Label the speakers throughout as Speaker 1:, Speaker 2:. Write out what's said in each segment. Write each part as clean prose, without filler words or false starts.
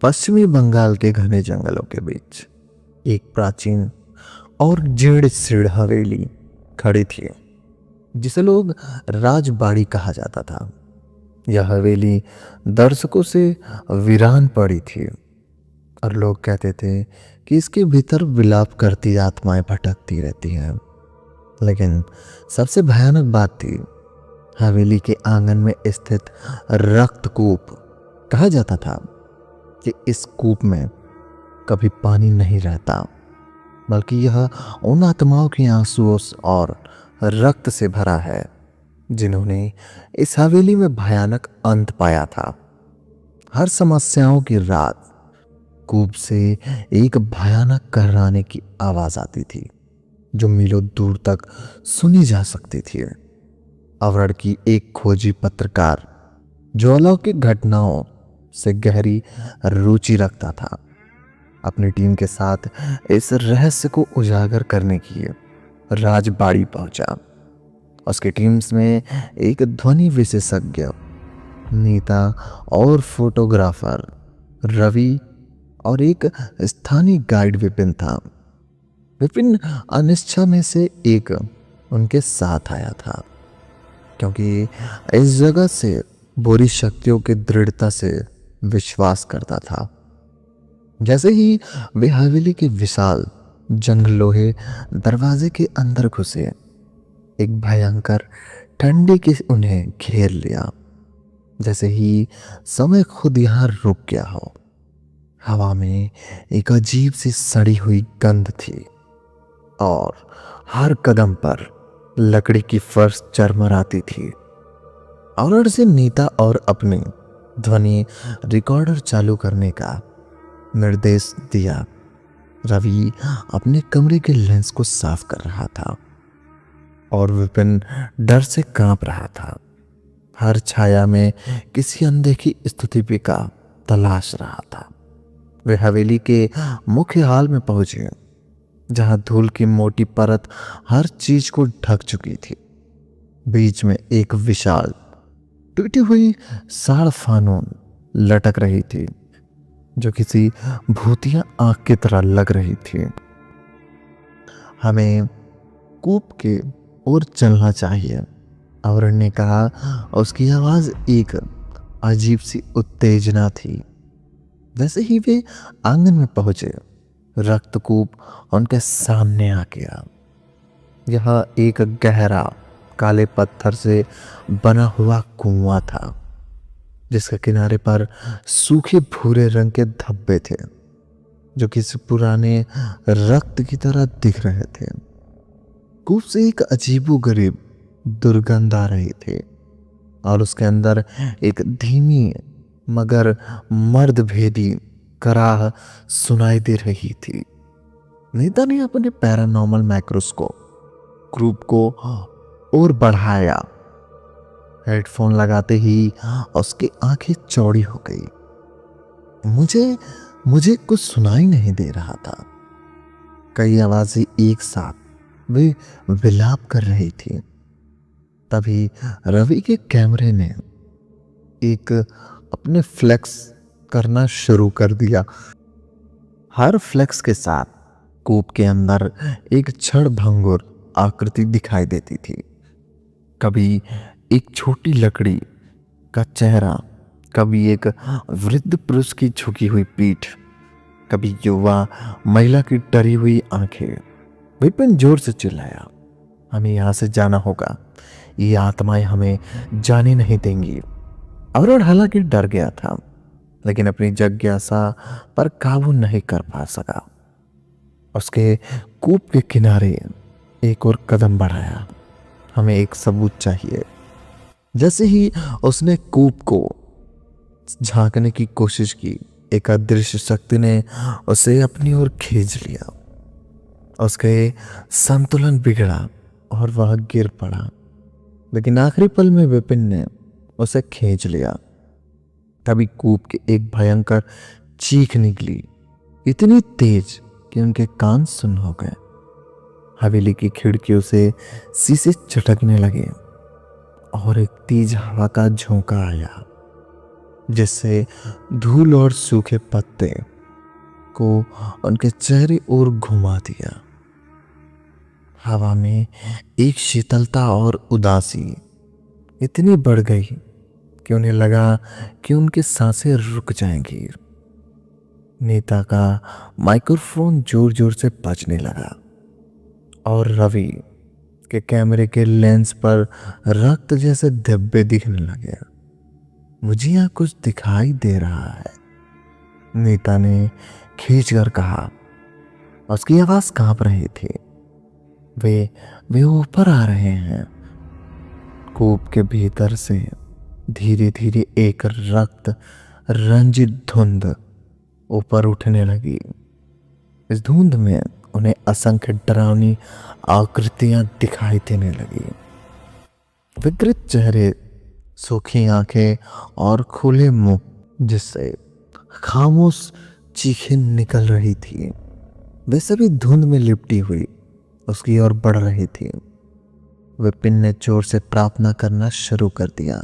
Speaker 1: पश्चिमी बंगाल के घने जंगलों के बीच एक प्राचीन और जीर्ण शीर्ण हवेली खड़ी थी, जिसे लोग राजबाड़ी कहा जाता था। यह हवेली दर्शकों से वीरान पड़ी थी और लोग कहते थे कि इसके भीतर विलाप करती आत्माएं भटकती रहती हैं। लेकिन सबसे भयानक बात थी, हवेली के आंगन में स्थित रक्तकूप। कहा जाता था कि इस कूप में कभी पानी नहीं रहता, बल्कि यह उन आत्माओं के आंसुओं और रक्त से भरा है जिन्होंने इस हवेली में भयानक अंत पाया था। हर समस्याओं की रात कूप से एक भयानक कर्राने की आवाज आती थी, जो मीलों दूर तक सुनी जा सकती थी। अवरण की एक खोजी पत्रकार जो अलौकिक घटनाओं से गहरी रुचि रखता था, अपनी टीम के साथ इस रहस्य को उजागर करने की राजबाड़ी पहुंचा। उसकी टीम्स में एक ध्वनि विशेषज्ञ, नेता और फोटोग्राफर रवि और एक स्थानीय गाइड विपिन था। विपिन अनिश्चा में से एक उनके साथ आया था, क्योंकि इस जगह से बुरी शक्तियों की दृढ़ता से विश्वास करता था। जैसे ही वे हवेली के विशाल जंग लोहे दरवाजे के अंदर घुसे, एक भयंकर ठंडी की उन्हें घेर लिया, जैसे ही समय खुद यहां रुक गया हो। हवा में एक अजीब सी सड़ी हुई गंध थी और हर कदम पर लकड़ी की फर्श चरमराती थी। ऑनर से नेता और अपने ध्वनि रिकॉर्डर चालू करने का निर्देश दिया। रवि अपने कमरे के लेंस को साफ कर रहा था और विपिन डर से कांप रहा था। हर छाया में किसी अनदेखी स्थिति का तलाश रहा था। वे हवेली के मुख्य हाल में पहुंचे, जहां धूल की मोटी परत हर चीज को ढक चुकी थी। बीच में एक विशाल टूटी हुई साड़ फानून लटक रही थी, जो किसी भूतिया आंख की तरह लग रही थी। हमें कूप के ओर चलना चाहिए, अवरण ने कहा। उसकी आवाज एक अजीब सी उत्तेजना थी। वैसे ही वे आंगन में पहुंचे, रक्तकूप उनके सामने आ गया। यह एक गहरा काले पत्थर से बना हुआ कुआं था, जिसके किनारे पर सूखे भूरे रंग के धब्बे थे, जो किसी पुराने रक्त की तरह दिख रहे थे। कूप से एक अजीबोगरीब दुर्गंध आ रही थी और उसके अंदर एक धीमी मगर मर्दभेदी कराह सुनाई दे रही थी। नेता ने अपने पैरानॉर्मल माइक्रोस्कोप कूप को और बढ़ाया। हेडफोन लगाते ही उसकी आंखें चौड़ी हो गई। मुझे कुछ सुनाई नहीं दे रहा था। कई आवाजें एक साथ वे विलाप कर रही थी। तभी रवि के कैमरे ने एक अपने फ्लेक्स करना शुरू कर दिया। हर फ्लेक्स के साथ कूप के अंदर एक क्षण भंगुर आकृति दिखाई देती थी। कभी एक छोटी लकड़ी का चेहरा, कभी एक वृद्ध पुरुष की झुकी हुई पीठ, कभी युवा महिला की डरी हुई आंखें। विपिन जोर से चिल्लाया, हमें यहां से जाना होगा, ये आत्माएं हमें जाने नहीं देंगी। अवरण हालांकि डर गया था, लेकिन अपनी जिज्ञासा पर काबू नहीं कर पा सका। उसके कूप के किनारे एक और कदम बढ़ाया। हमें एक सबूत चाहिए। जैसे ही उसने कूप को झांकने की कोशिश की, एक अदृश्य शक्ति ने उसे अपनी ओर खींच लिया। उसके संतुलन बिगड़ा और वह गिर पड़ा, लेकिन आखिरी पल में विपिन ने उसे खींच लिया। तभी कूप की एक भयंकर चीख निकली, इतनी तेज कि उनके कान सुन्न हो गए। हवेली की खिड़कियों से शीशे चटकने लगे और एक तेज हवा का झोंका आया। जिससे धूल और सूखे पत्ते को उनके चेहरे ओर घुमा दिया। हवा में एक शीतलता और उदासी इतनी बढ़ गई कि उन्हें लगा कि उनकी सांसें रुक जाएंगी। नीता का माइक्रोफोन जोर जोर से बजने लगा और रवि के कैमरे के लेंस पर रक्त जैसे धब्बे दिखने लगे। मुझे यहाँ कुछ दिखाई दे रहा है, नीता ने खींच कर कहा। उसकी आवाज कांप रही थी। वे ऊपर आ रहे हैं। कूप के भीतर से धीरे धीरे एक रक्त रंजित धुंध ऊपर उठने लगी। इस धुंध में उन्हें असंख्य डरावनी आकृतियां दिखाई देने लगी। विकृत चेहरे, सूखी आंखें और खुले मुंह जिससे खामोश चीखें निकल रही थी, वे सभी धुंध में लिपटी हुई उसकी ओर बढ़ रही थी। विपिन ने जोर से प्रार्थना करना शुरू कर दिया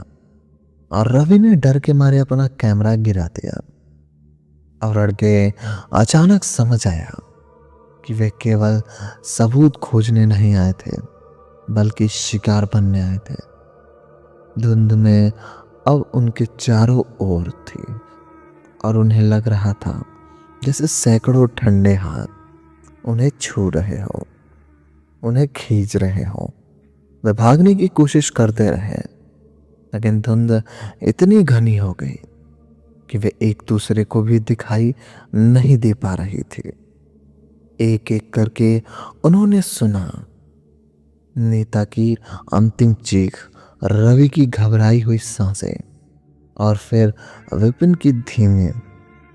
Speaker 1: और रवि ने डर के मारे अपना कैमरा गिरा दिया। और लड़के अचानक समझ आया कि वे केवल सबूत खोजने नहीं आए थे, बल्कि शिकार बनने आए थे। धुंध में अब उनके चारों ओर थी और उन्हें लग रहा था जैसे सैकड़ों ठंडे हाथ उन्हें छू रहे हो, उन्हें खींच रहे हो। वे भागने की कोशिश करते रहे, लेकिन धुंध इतनी घनी हो गई कि वे एक दूसरे को भी दिखाई नहीं दे पा रही थी। एक एक करके उन्होंने सुना नीता की अंतिम चीख, रवि की घबराई हुई सांसें और फिर विपिन की धीमी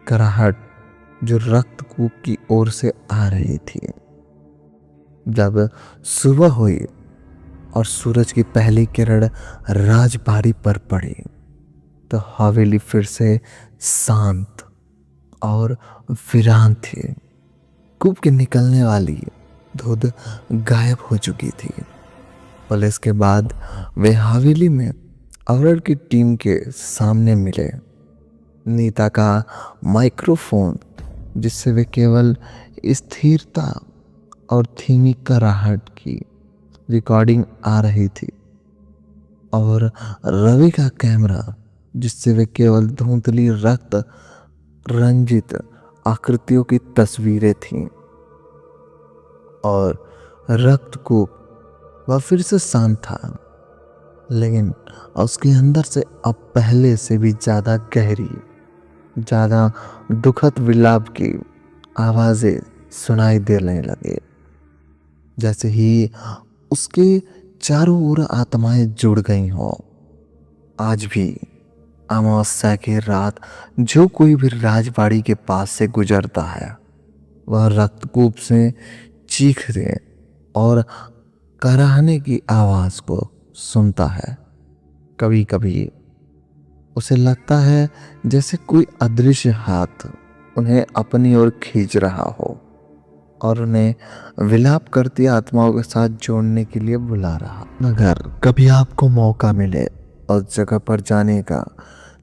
Speaker 1: कराहट जो रक्तकूप की ओर से आ रही थी। जब सुबह हुई और सूरज की पहली किरण राजबाड़ी पर पड़ी तो हवेली फिर से शांत और वीरान थी। कूप के निकलने वाली धुंध गायब हो चुकी थी। पुलिस के बाद वे हवेली में अवरल की टीम के सामने मिले। नीता का माइक्रोफोन जिससे वे केवल स्थिरता और धीमी कराहट की रिकॉर्डिंग आ रही थी, और रवि का कैमरा जिससे वे केवल धुंधली रक्त रंजित आकृतियों की तस्वीरें थीं। और रक्तकूप वह फिर से शांत था, लेकिन उसके अंदर से अब पहले से भी ज्यादा गहरी, ज्यादा दुखद विलाप की आवाजें सुनाई देने लगे। जैसे ही उसके चारों ओर आत्माएं जुड़ गई हो। आज भी अमावस्या की रात जो कोई भी राजबाड़ी के पास से गुजरता है, वह रक्तकूप से चीखने और कराहने की आवाज को सुनता है। कभी कभी उसे लगता है जैसे कोई अदृश्य हाथ उन्हें अपनी ओर खींच रहा हो और उन्हें विलाप करती आत्माओं के साथ जोड़ने के लिए बुला रहा। अगर कभी आपको मौका मिले उस जगह पर जाने का,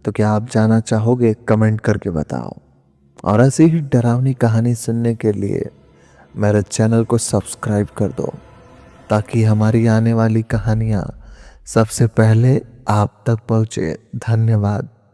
Speaker 1: तो क्या आप जाना चाहोगे? कमेंट करके बताओ। और ऐसी ही डरावनी कहानी सुनने के लिए मेरे चैनल को सब्सक्राइब कर दो, ताकि हमारी आने वाली कहानियाँ सबसे पहले आप तक पहुँचे। धन्यवाद।